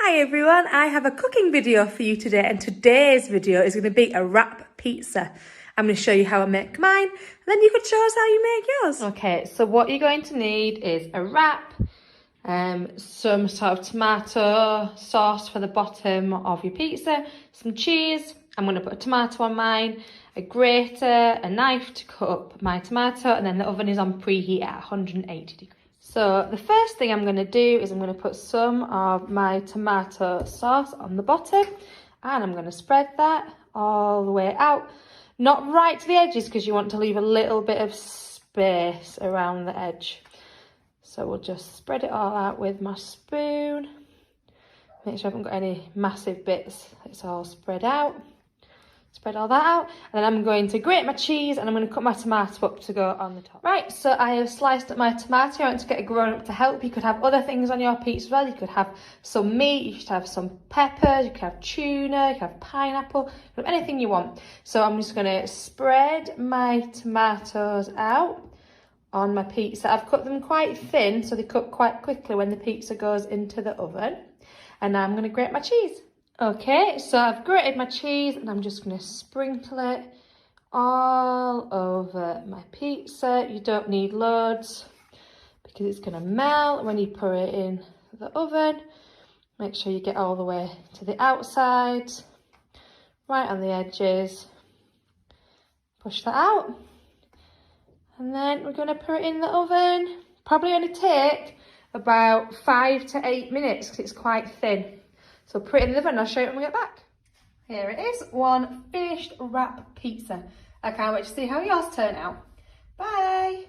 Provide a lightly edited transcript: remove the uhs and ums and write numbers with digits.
Hi everyone, I have a cooking video for you today, and today's video is going to be a wrap pizza. I'm going to show you how I make mine, and then you could show us how you make yours. Okay, so what you're going to need is a wrap, some sort of tomato sauce for the bottom of your pizza, some cheese. I'm going to put a tomato on mine, a grater, a knife to cut up my tomato, and then the oven is on preheat at 180 degrees. So the first thing I'm going to do is I'm going to put some of my tomato sauce on the bottom, and I'm going to spread that all the way out. Not right to the edges because you want to leave a little bit of space around the edge. So we'll just spread it all out with my spoon. Make sure I haven't got any massive bits. It's all spread out. Spread all that out, and then I'm going to grate my cheese and I'm going to cut my tomato up to go on the top. Right, so I have sliced up my tomato. I want to get a grown-up to help. You could have other things on your pizza as well. You could have some meat, you could have some peppers, you could have tuna, you could have pineapple, you could have anything you want. So I'm just going to spread my tomatoes out on my pizza. I've cut them quite thin so they cook quite quickly when the pizza goes into the oven. And now I'm going to grate my cheese. Okay, so I've grated my cheese and I'm just going to sprinkle it all over my pizza. You don't need loads because it's going to melt when you put it in the oven. Make sure you get all the way to the outside, right on the edges. Push that out. And then we're going to put it in the oven. Probably going to take about 5 to 8 minutes because it's quite thin. So put it in the oven and I'll show you when we get back. Here it is, one finished wrap pizza. I can't wait to see how yours turn out. Bye.